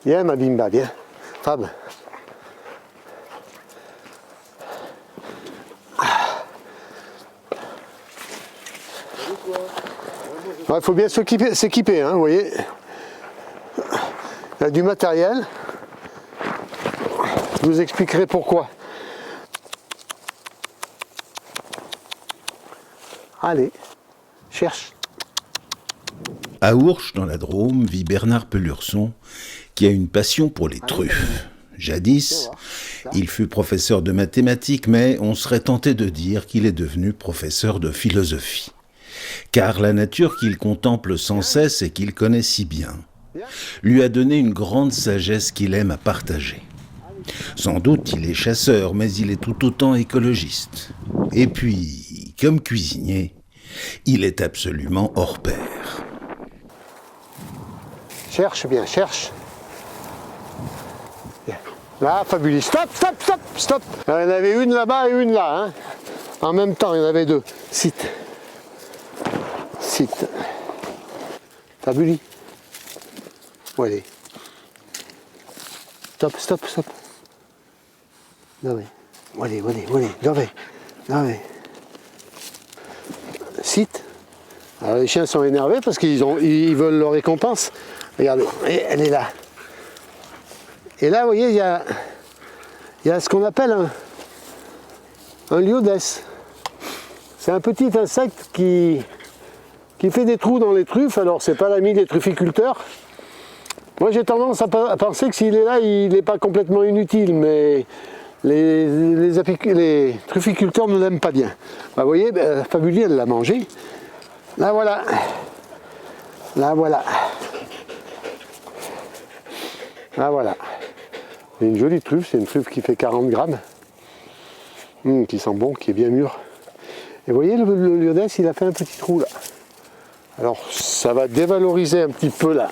Viens ma bimba, viens. Fab. Il faut bien s'équiper, hein, vous voyez. Il y a du matériel. Je vous expliquerai pourquoi. Allez, cherche. À Ourches, dans la Drôme, vit Bernard Pelurson, qui a une passion pour les truffes. Jadis, il fut professeur de mathématiques, mais on serait tenté de dire qu'il est devenu professeur de philosophie. Car la nature qu'il contemple sans cesse et qu'il connaît si bien, lui a donné une grande sagesse qu'il aime à partager. Sans doute il est chasseur, mais il est tout autant écologiste. Et puis, comme cuisinier, il est absolument hors pair. Cherche bien, cherche. Là, fabuleux. Stop, stop, stop, stop. Il y en avait une là-bas et une là. Hein. En même temps, il y en avait deux. Cite. Cite. Fabuleux. Où elle est? Stop, stop, stop. Non mais. Où elle est, où elle est, où elle est? Non mais. Non mais. Cite. Alors les chiens sont énervés parce qu'ils veulent leur récompense. Regardez, elle est là. Et là, vous voyez, il y a ce qu'on appelle un liodès. C'est un petit insecte qui fait des trous dans les truffes. Alors, c'est pas l'ami des trufficulteurs. Moi, j'ai tendance à penser que s'il est là, il n'est pas complètement inutile, mais les trufficulteurs ne l'aiment pas bien. Bah, vous voyez, Fabulier, elle l'a mangé. Là, voilà. Là, voilà. Là, voilà. C'est une jolie truffe, c'est une truffe qui fait 40 grammes. Qui sent bon, qui est bien mûr. Et vous voyez, le liodès, il a fait un petit trou là. Alors, ça va dévaloriser un petit peu la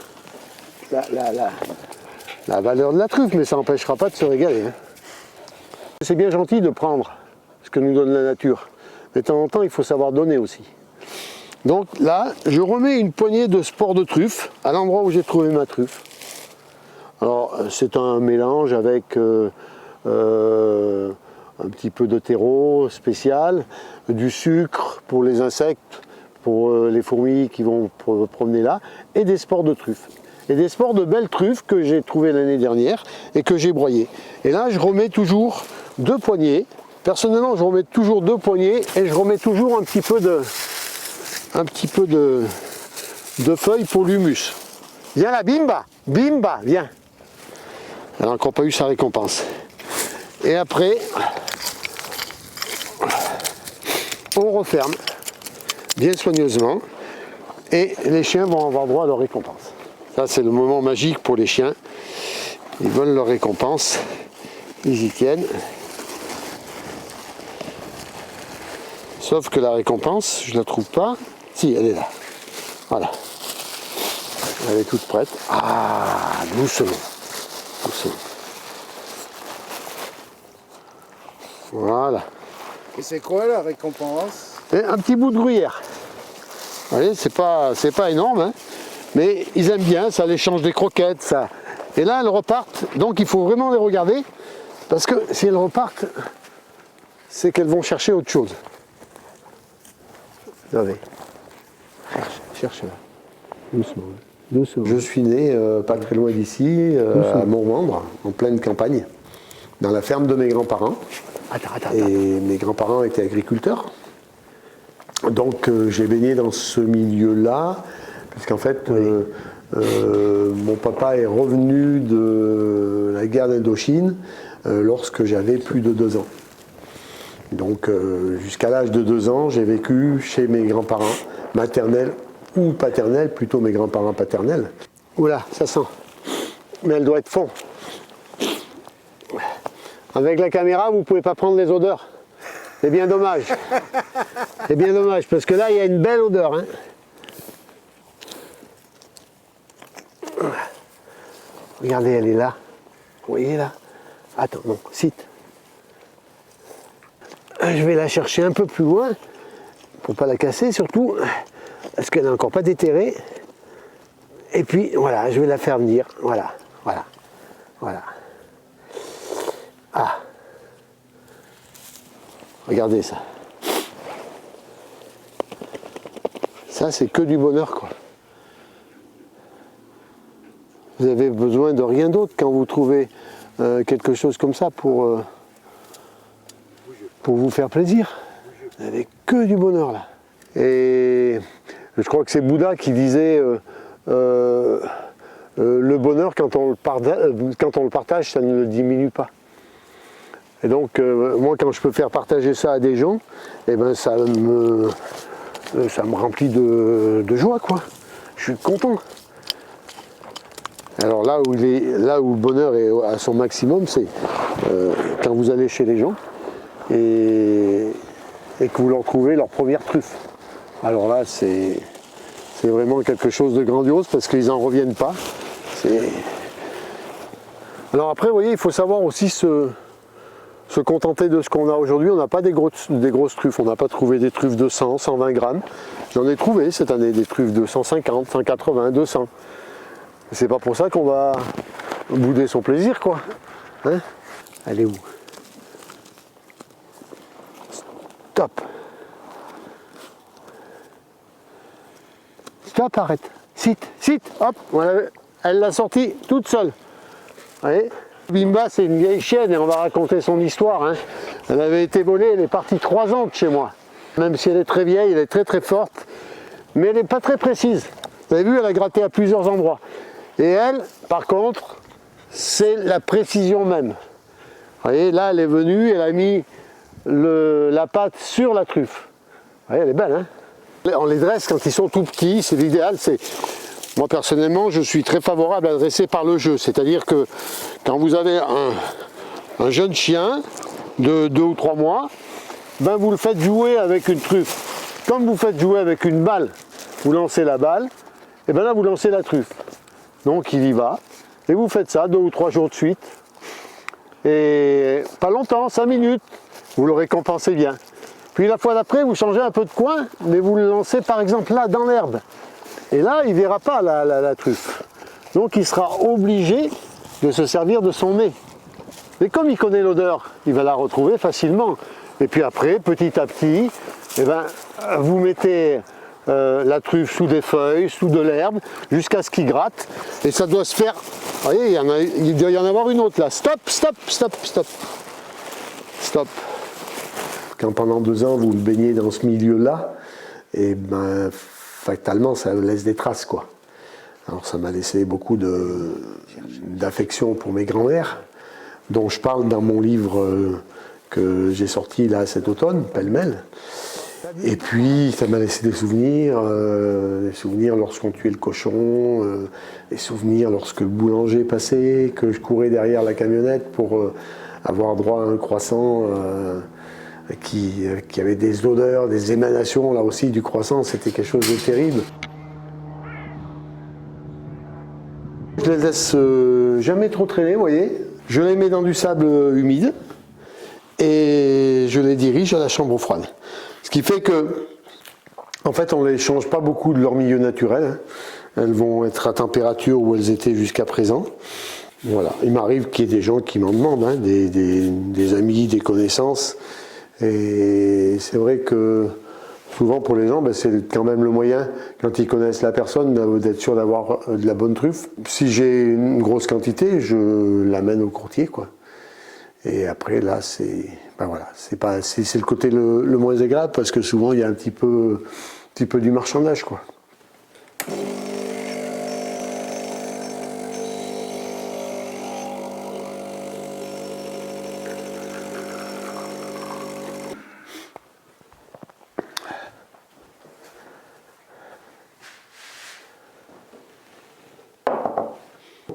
valeur de la truffe, mais ça n'empêchera pas de se régaler. Hein. C'est bien gentil de prendre ce que nous donne la nature. Mais de temps en temps, il faut savoir donner aussi. Donc là, je remets une poignée de spores de truffe à l'endroit où j'ai trouvé ma truffe. Alors, c'est un mélange avec un petit peu de terreau spécial, du sucre pour les insectes, pour les fourmis qui vont promener là, et des spores de truffe. Et des spores de belles truffes que j'ai trouvées l'année dernière et que j'ai broyées. Et là, je remets toujours 2 poignées. Personnellement, je remets toujours 2 poignées et je remets toujours un petit peu de feuilles pour l'humus. Viens là, Bimba, Bimba, viens. Elle n'a encore pas eu sa récompense. Et après, on referme bien soigneusement et les chiens vont avoir droit à leur récompense. Ça, c'est le moment magique pour les chiens. Ils veulent leur récompense, ils y tiennent. Sauf que la récompense, je ne la trouve pas. Si, elle est là. Voilà. Elle est toute prête. Ah, doucement. Doucement. Voilà. Et c'est quoi la récompense? Et un petit bout de gruyère. Vous voyez, c'est pas énorme, hein, mais ils aiment bien, ça les change des croquettes, ça. Et là, elles repartent, donc il faut vraiment les regarder, parce que si elles repartent, c'est qu'elles vont chercher autre chose. Regardez. Cherchez là. Doucement. Doucement. Je suis né pas très loin d'ici, à Montmendre, en pleine campagne, dans la ferme de mes grands-parents. Et mes grands-parents étaient agriculteurs. Donc j'ai baigné dans ce milieu-là, puisqu'en fait, mon papa est revenu de la guerre d'Indochine lorsque j'avais plus de 2 ans. Donc jusqu'à l'âge de 2 ans, j'ai vécu chez mes grands-parents maternels ou paternels, plutôt mes grands-parents paternels. Oula, ça sent. Mais elle doit être fond. Avec la caméra, vous ne pouvez pas prendre les odeurs. C'est bien dommage. C'est bien dommage, parce que là, il y a une belle odeur. Hein. Regardez, elle est là. Vous voyez là? Attends, non, cite. Je vais la chercher un peu plus loin, pour ne pas la casser surtout, parce qu'elle n'est encore pas déterrée. Et puis, voilà, je vais la faire venir. Voilà, voilà. Voilà. Ah. Regardez ça. Ça, c'est que du bonheur, quoi. Vous avez besoin de rien d'autre quand vous trouvez quelque chose comme ça pour vous faire plaisir. Vous n'avez que du bonheur, là. Et je crois que c'est Bouddha qui disait le bonheur, quand on le partage, ça ne le diminue pas. Et donc, moi, quand je peux faire partager ça à des gens, eh ben, ça me remplit de joie, quoi. Je suis content. Alors là où le bonheur est à son maximum, c'est quand vous allez chez les gens et que vous leur trouvez leur première truffe. Alors là, c'est vraiment quelque chose de grandiose parce qu'ils n'en reviennent pas. Alors après, vous voyez, il faut savoir aussi se contenter de ce qu'on a aujourd'hui. On n'a pas des grosses truffes, on n'a pas trouvé des truffes de 100, 120 grammes. J'en ai trouvé cette année des truffes de 150, 180, 200. C'est pas pour ça qu'on va bouder son plaisir, quoi. Hein? Elle est où? Stop. Stop, arrête. Sit, hop. Elle l'a sortie toute seule. Vous voyez? Bimba, c'est une vieille chienne et on va raconter son histoire. Hein. Elle avait été volée, elle est partie 3 ans de chez moi. Même si elle est très vieille, elle est très très forte, mais elle n'est pas très précise. Vous avez vu, elle a gratté à plusieurs endroits. Et elle, par contre, c'est la précision même. Vous voyez, là, elle est venue, elle a mis la patte sur la truffe. Vous voyez, elle est belle, hein? On les dresse quand ils sont tout petits, c'est l'idéal. Moi, personnellement, je suis très favorable à dresser par le jeu. C'est-à-dire que quand vous avez un jeune chien de 2 ou 3 mois, ben vous le faites jouer avec une truffe. Comme vous faites jouer avec une balle, vous lancez la balle, et bien là, vous lancez la truffe. Donc il y va, et vous faites ça 2 ou 3 jours de suite, et pas longtemps, 5 minutes, vous le récompensez bien. Puis la fois d'après, vous changez un peu de coin, mais vous le lancez par exemple là, dans l'herbe. Et là, il ne verra pas la truffe. Donc il sera obligé de se servir de son nez. Et comme il connaît l'odeur, il va la retrouver facilement. Et puis après, petit à petit, eh ben, vous mettez la truffe sous des feuilles, sous de l'herbe, jusqu'à ce qu'il gratte. Et ça doit se faire... Vous voyez, il doit y en avoir une autre là. Stop, stop, stop, stop. Stop. Quand pendant 2 ans, vous le baignez dans ce milieu-là, et ben, fatalement, ça laisse des traces, quoi. Alors ça m'a laissé beaucoup d'affection pour mes grands-mères, dont je parle dans mon livre que j'ai sorti là cet automne, pêle-mêle. Et puis ça m'a laissé des souvenirs lorsqu'on tuait le cochon, des souvenirs lorsque le boulanger passait, que je courais derrière la camionnette pour avoir droit à un croissant qui avait des odeurs, des émanations là aussi du croissant, c'était quelque chose de terrible. Je les laisse jamais trop traîner, vous voyez. Je les mets dans du sable humide et je les dirige à la chambre froide. Ce qui fait que, en fait, on ne les change pas beaucoup de leur milieu naturel. Hein. Elles vont être à température où elles étaient jusqu'à présent. Voilà. Il m'arrive qu'il y ait des gens qui m'en demandent, hein, des amis, des connaissances. Et c'est vrai que souvent pour les gens, ben, c'est quand même le moyen, quand ils connaissent la personne, d'être sûr d'avoir de la bonne truffe. Si j'ai une grosse quantité, je l'amène au courtier, quoi. Et après là, c'est ben voilà, c'est le côté le moins agréable parce que souvent il y a un petit peu du marchandage, quoi.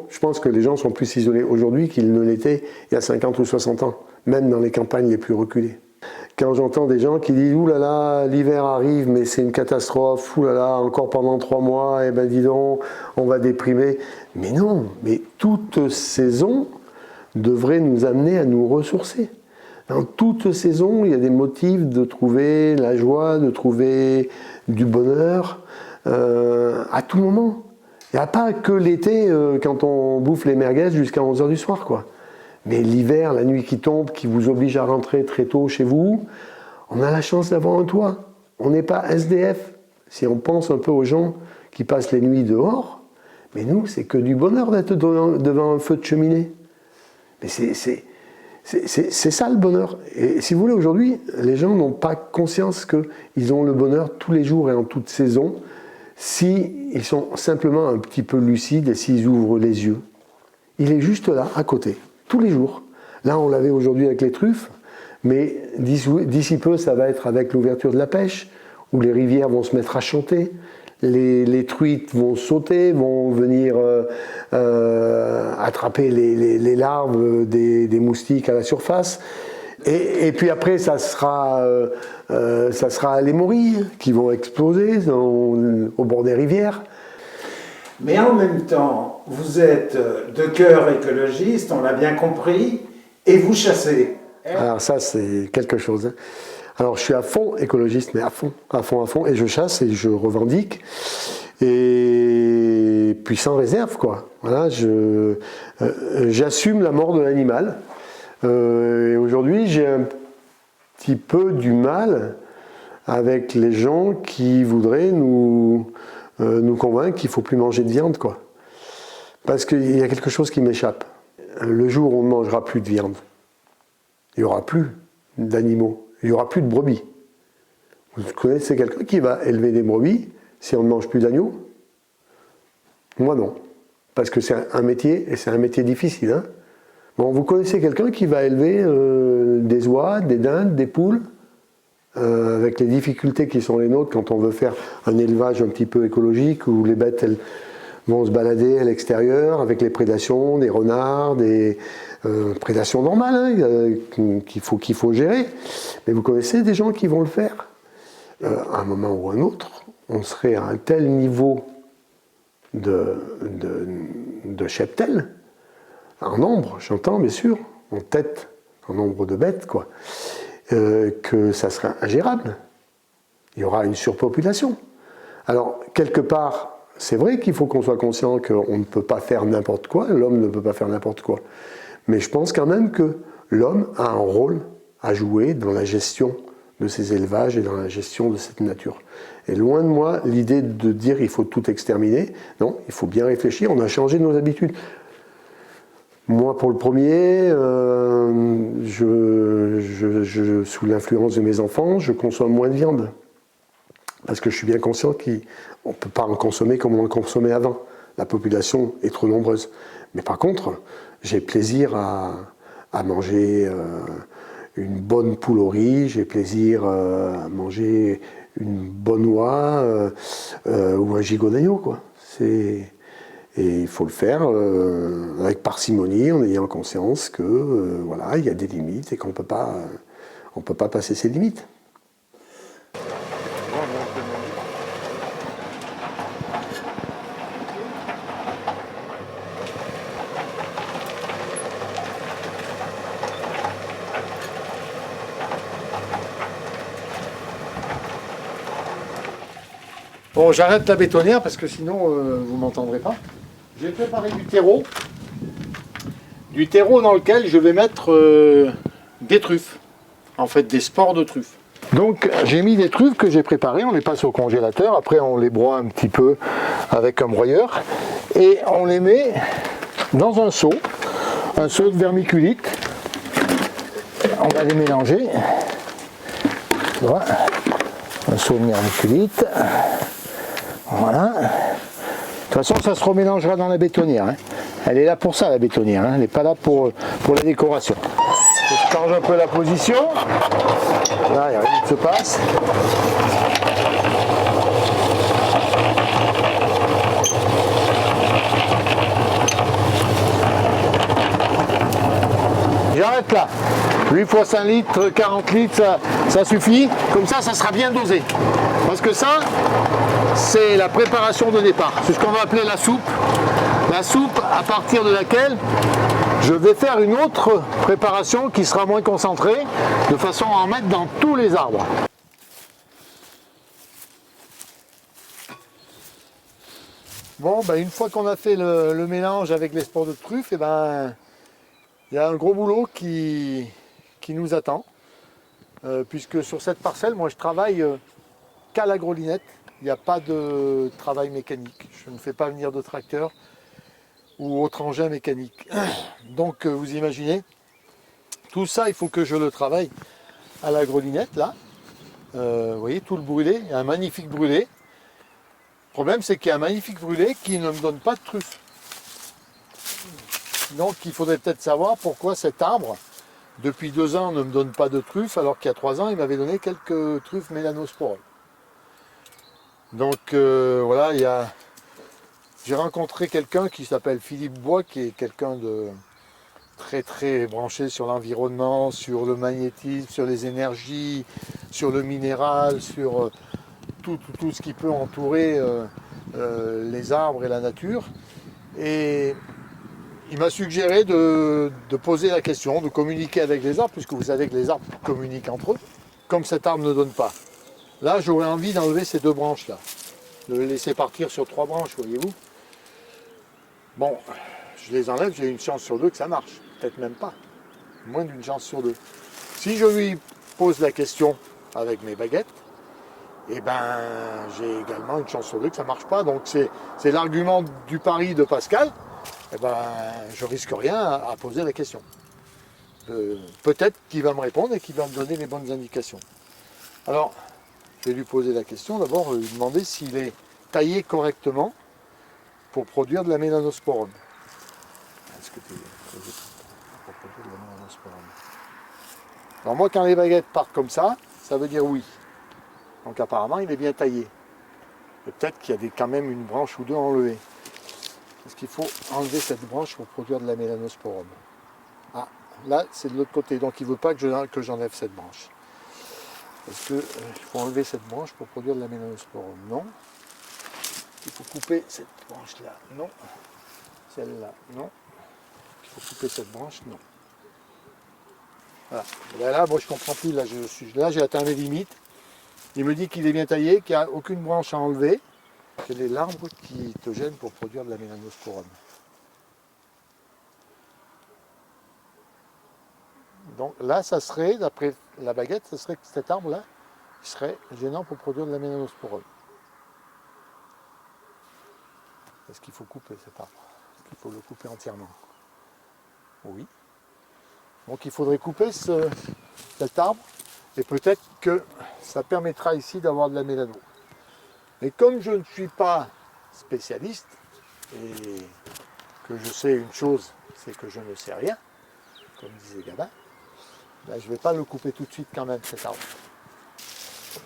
Je pense que les gens sont plus isolés aujourd'hui qu'ils ne l'étaient il y a 50 ou 60 ans, même dans les campagnes les plus reculées. Quand j'entends des gens qui disent « Ouh là là, l'hiver arrive, mais c'est une catastrophe, ouh là là, encore pendant 3 mois, eh ben dis donc, on va déprimer. » Mais non, mais toute saison devrait nous amener à nous ressourcer. Dans toute saison, il y a des motifs de trouver la joie, de trouver du bonheur, à tout moment. Il n'y a pas que l'été, quand on bouffe les merguez jusqu'à 11h du soir, quoi. Mais l'hiver, la nuit qui tombe, qui vous oblige à rentrer très tôt chez vous, on a la chance d'avoir un toit. On n'est pas SDF. Si on pense un peu aux gens qui passent les nuits dehors, mais nous, c'est que du bonheur d'être devant un feu de cheminée. Mais c'est ça le bonheur. Et si vous voulez, aujourd'hui, les gens n'ont pas conscience qu'ils ont le bonheur tous les jours et en toute saison, s'ils sont simplement un petit peu lucides et s'ils ouvrent les yeux. Il est juste là, à côté, tous les jours. Là, on l'avait aujourd'hui avec les truffes, mais d'ici peu, ça va être avec l'ouverture de la pêche, où les rivières vont se mettre à chanter, les truites vont sauter, vont venir attraper les larves des moustiques à la surface. Et puis après, ça sera les morilles qui vont exploser au bord des rivières. Mais en même temps, vous êtes de cœur écologiste, on l'a bien compris, et vous chassez. Alors ça, c'est quelque chose. Alors je suis à fond écologiste, mais à fond, et je chasse et je revendique, et puis sans réserve, quoi. Voilà, j'assume la mort de l'animal, et aujourd'hui j'ai un petit peu du mal avec les gens qui voudraient nous convaincre qu'il ne faut plus manger de viande, quoi. Parce qu'il y a quelque chose qui m'échappe. Le jour où on ne mangera plus de viande, il n'y aura plus d'animaux. Il n'y aura plus de brebis. Vous connaissez quelqu'un qui va élever des brebis si on ne mange plus d'agneaux? Moi non. Parce que c'est un métier, et c'est un métier difficile. Hein. Bon, vous connaissez quelqu'un qui va élever des oies, des dindes, des poules, avec les difficultés qui sont les nôtres quand on veut faire un élevage un petit peu écologique, où les bêtes elles vont se balader à l'extérieur avec les prédations, des renards, des prédations normales qu'il faut gérer. Mais vous connaissez des gens qui vont le faire. À un moment ou un autre, on serait à un tel niveau de cheptel, en nombre, j'entends bien sûr, en tête, en nombre de bêtes, quoi, que ça serait ingérable. Il y aura une surpopulation. Alors, quelque part, c'est vrai qu'il faut qu'on soit conscient qu'on ne peut pas faire n'importe quoi, l'homme ne peut pas faire n'importe quoi. Mais je pense quand même que l'homme a un rôle à jouer dans la gestion de ces élevages et dans la gestion de cette nature. Et loin de moi l'idée de dire qu'il faut tout exterminer. Non, il faut bien réfléchir, on a changé nos habitudes. Moi, pour le premier, sous l'influence de mes enfants, je consomme moins de viande. Parce que je suis bien conscient qu'on ne peut pas en consommer comme on en consommait avant. La population est trop nombreuse. Mais par contre, j'ai plaisir à manger une bonne poule au riz, j'ai plaisir à manger une bonne oie ou un gigot d'agneau, quoi. Et il faut le faire avec parcimonie, en ayant conscience que voilà, il y a des limites et qu'on peut pas passer ces limites. Bon, j'arrête la bétonnière parce que sinon vous ne m'entendrez pas. J'ai préparé du terreau. Du terreau dans lequel je vais mettre des truffes. En fait, des spores de truffes. Donc j'ai mis des truffes que j'ai préparées, on les passe au congélateur, après on les broie un petit peu avec un broyeur. Et on les met dans un seau de vermiculite. On va les mélanger. Voilà. Un seau de vermiculite. Voilà. De toute façon, ça se remélangera dans la bétonnière. Hein. Elle est là pour ça, la bétonnière. Hein. Elle n'est pas là pour la décoration. Je change un peu la position. Là, il n'y a rien qui se passe. J'arrête là. 8 fois 5 litres, 40 litres, ça suffit. Comme ça sera bien dosé. Parce que ça, c'est la préparation de départ. C'est ce qu'on va appeler la soupe. La soupe à partir de laquelle je vais faire une autre préparation qui sera moins concentrée, de façon à en mettre dans tous les arbres. Bon, ben, une fois qu'on a fait le mélange avec les spores de truffe, et ben, il y a un gros boulot qui nous attend. Puisque sur cette parcelle, moi je travaille qu'à la grelinette. Il n'y a pas de travail mécanique. Je ne fais pas venir de tracteur ou autre engin mécanique. Donc vous imaginez, tout ça, il faut que je le travaille à la grelinette, là. Vous voyez, tout le brûlé, il y a un magnifique brûlé. Le problème, c'est qu'il y a un magnifique brûlé qui ne me donne pas de truffes. Donc il faudrait peut-être savoir pourquoi cet arbre, depuis 2 ans, ne me donne pas de truffes, alors qu'il y a 3 ans, il m'avait donné quelques truffes mélanosporales. Donc voilà, j'ai rencontré quelqu'un qui s'appelle Philippe Bois, qui est quelqu'un de très très branché sur l'environnement, sur le magnétisme, sur les énergies, sur le minéral, sur tout ce qui peut entourer les arbres et la nature. Et il m'a suggéré de poser la question, de communiquer avec les arbres, puisque vous savez que les arbres communiquent entre eux, comme cet arbre ne donne pas. Là, j'aurais envie d'enlever ces 2 branches-là, de les laisser partir sur 3 branches, voyez-vous. Bon, je les enlève, j'ai une chance sur 2 que ça marche, peut-être même pas, moins d'une chance sur 2. Si je lui pose la question avec mes baguettes, eh ben, j'ai également une chance sur 2 que ça marche pas. Donc c'est l'argument du pari de Pascal. Eh ben, je risque rien à poser la question. Peut-être qu'il va me répondre et qu'il va me donner les bonnes indications. Alors, je vais lui poser la question. D'abord, lui demander s'il est taillé correctement pour produire de la mélanosporum. Est-ce que tu es pour produire de la mélanosporum? Alors moi, quand les baguettes partent comme ça veut dire oui. Donc apparemment, il est bien taillé. Et peut-être qu'il y a quand même une branche ou 2 enlevées. Est-ce qu'il faut enlever cette branche pour produire de la mélanosporum? Ah, là, c'est de l'autre côté. Donc il ne veut pas que j'enlève cette branche. Est-ce qu'il faut enlever cette branche pour produire de la mélanosporum? Non. Il faut couper cette branche-là? Non. Celle-là? Non. Il faut couper cette branche? Non. Voilà. Et là, moi, je ne comprends plus. Là, j'ai atteint mes limites. Il me dit qu'il est bien taillé, qu'il n'y a aucune branche à enlever. Quel est l'arbre qui te gêne pour produire de la mélanosporum? Donc là, ça serait, d'après la baguette, ça serait que cet arbre-là serait gênant pour produire de la mélanosporum. Est-ce qu'il faut couper cet arbre? Est-ce qu'il faut le couper entièrement? Oui. Donc il faudrait couper cet arbre, et peut-être que ça permettra ici d'avoir de la mélano. Mais comme je ne suis pas spécialiste, et que je sais une chose, c'est que je ne sais rien, comme disait Gabin, ben je ne vais pas le couper tout de suite quand même, cet arbre.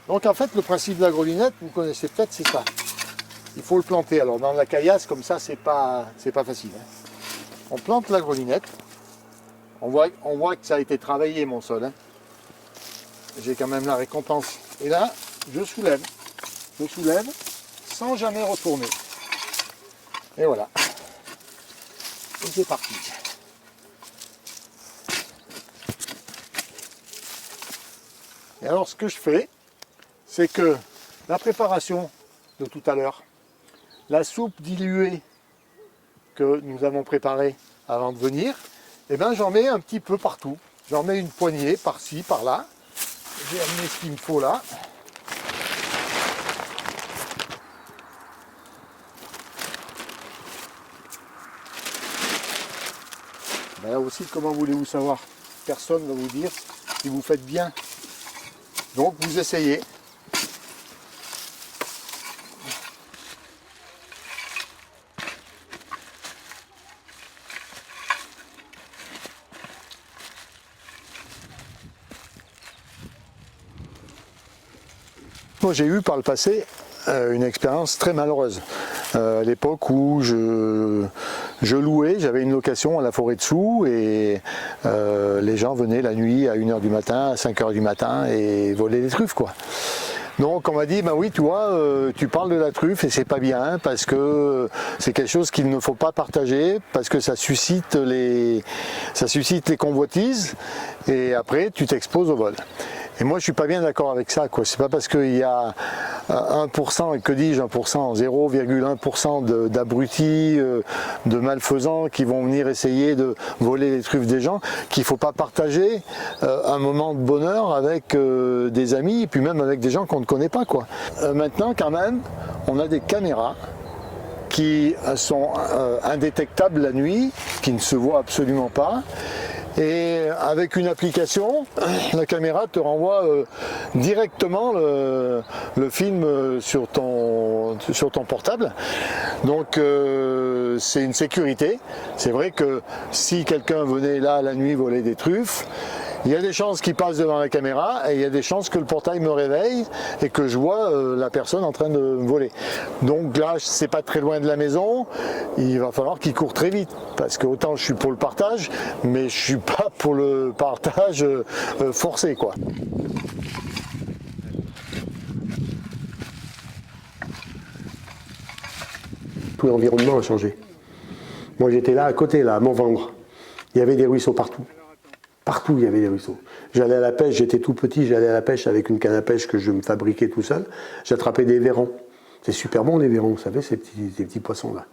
Donc en fait, le principe de la grelinette, vous connaissez peut-être, c'est ça. Il faut le planter. Alors dans la caillasse, comme ça, c'est pas facile. Hein. On plante la grelinette. On voit que ça a été travaillé, mon sol. Hein. J'ai quand même la récompense. Et là, je soulève. Je soulève sans jamais retourner. Et voilà. Et c'est parti. Et alors ce que je fais, c'est que la préparation de tout à l'heure, la soupe diluée que nous avons préparée avant de venir, eh ben, j'en mets un petit peu partout. J'en mets une poignée par-ci, par-là. J'ai amené ce qu'il me faut là. Ben là aussi, comment voulez-vous savoir? Personne ne va vous dire si vous faites bien. Donc vous essayez. Moi j'ai eu par le passé une expérience très malheureuse. À l'époque où je louais, j'avais une location à la forêt dessous et les gens venaient la nuit à 1h du matin, à 5h du matin et volaient des truffes quoi. Donc on m'a dit, bah oui, tu vois, tu parles de la truffe et c'est pas bien parce que c'est quelque chose qu'il ne faut pas partager parce que ça suscite les convoitises et après tu t'exposes au vol. Et moi, je suis pas bien d'accord avec ça, quoi. C'est pas parce qu'il y a 1%, et que dis-je 1%, 0,1% d'abrutis, de malfaisants qui vont venir essayer de voler les truffes des gens, qu'il faut pas partager un moment de bonheur avec des amis, et puis même avec des gens qu'on ne connaît pas, quoi. Maintenant, quand même, on a des caméras qui sont indétectables la nuit, qui ne se voient absolument pas. Et avec une application, la caméra te renvoie directement le film sur ton portable. Donc c'est une sécurité. C'est vrai que si quelqu'un venait là la nuit voler des truffes, il y a des chances qu'il passe devant la caméra et il y a des chances que le portail me réveille et que je vois la personne en train de voler. Donc là, c'est pas très loin de la maison, il va falloir qu'il court très vite parce que autant je suis pour le partage, mais je suis pas pour le partage forcé, quoi. Tout l'environnement a changé. Moi j'étais là à côté, là, à Montvendre. Il y avait des ruisseaux partout. Partout, il y avait des ruisseaux. J'allais à la pêche, j'étais tout petit, j'allais à la pêche avec une canne à pêche que je me fabriquais tout seul. J'attrapais des vairons. C'est super bon, les vairons, vous savez, ces petits poissons-là.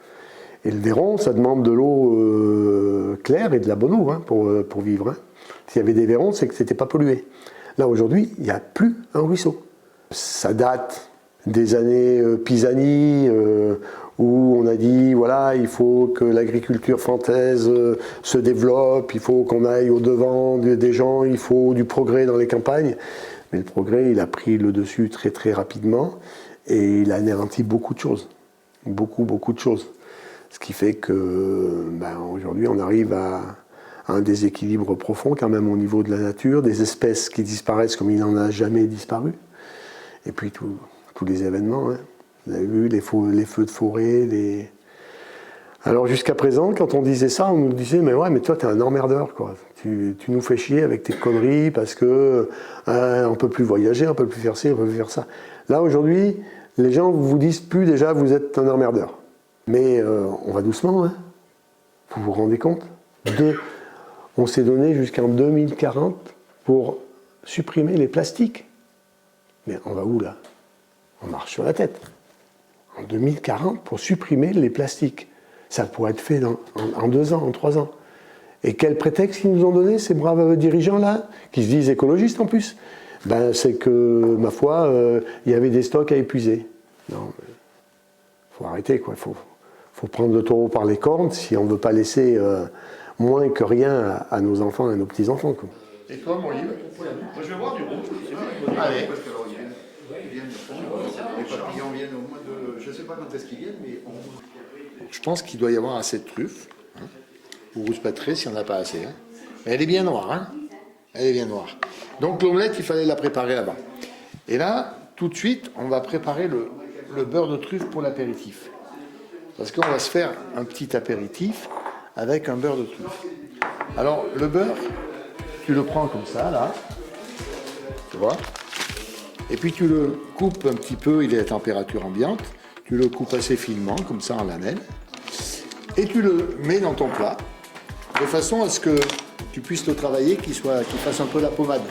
Et le vairon, ça demande de l'eau claire et de la bonne eau hein, pour vivre. Hein. S'il y avait des vairons, c'est que c'était pas pollué. Là, aujourd'hui, il n'y a plus un ruisseau. Ça date des années Pisani, où on a dit, voilà, il faut que l'agriculture française se développe, il faut qu'on aille au-devant des gens, il faut du progrès dans les campagnes. Mais le progrès, il a pris le dessus très très rapidement et il a anéanti beaucoup de choses. Beaucoup de choses. Ce qui fait que aujourd'hui, on arrive à un déséquilibre profond quand même au niveau de la nature, des espèces qui disparaissent comme il n'en a jamais disparu. Et puis tous les événements, hein. Vous avez vu les feux de forêt, Alors jusqu'à présent, quand on disait ça, on nous disait mais ouais, mais toi t'es un emmerdeur quoi. Tu nous fais chier avec tes conneries parce que on peut plus voyager, on peut plus faire ci, on peut plus faire ça. Là aujourd'hui, les gens vous disent plus déjà vous êtes un emmerdeur. Mais on va doucement, hein. Vous vous rendez compte ? On s'est donné jusqu'en 2040 pour supprimer les plastiques. Mais on va où là ? On marche sur la tête. En 2040 pour supprimer les plastiques. Ça pourrait être fait en 2 ans, en 3 ans. Et quel prétexte ils nous ont donné, ces braves dirigeants-là, qui se disent écologistes en plus ? C'est que, ma foi, il y avait des stocks à épuiser. Non, il faut arrêter, quoi. Faut prendre le taureau par les cornes si on ne veut pas laisser moins que rien à nos enfants et à nos petits-enfants, quoi. Et toi, mon livre ? Moi, je vais voir du rouge. Allez. Les papillons viennent au mois de... Je ne sais pas quand est-ce qu'ils viennent, mais... Je pense qu'il doit y avoir assez de truffes, hein, ou rouspâtrées si on n'a pas assez. Hein. Mais elle est bien noire, hein. Elle est bien noire. Donc l'omelette, il fallait la préparer là-bas. Et là, tout de suite, on va préparer le beurre de truffe pour l'apéritif. Parce qu'on va se faire un petit apéritif avec un beurre de truffe. Alors, le beurre, tu le prends comme ça, là. Tu vois ? Et puis tu le coupes un petit peu, il est à température ambiante. Tu le coupes assez finement, comme ça en lamelles. Et tu le mets dans ton plat, de façon à ce que tu puisses le travailler, qu'il fasse un peu la pommade.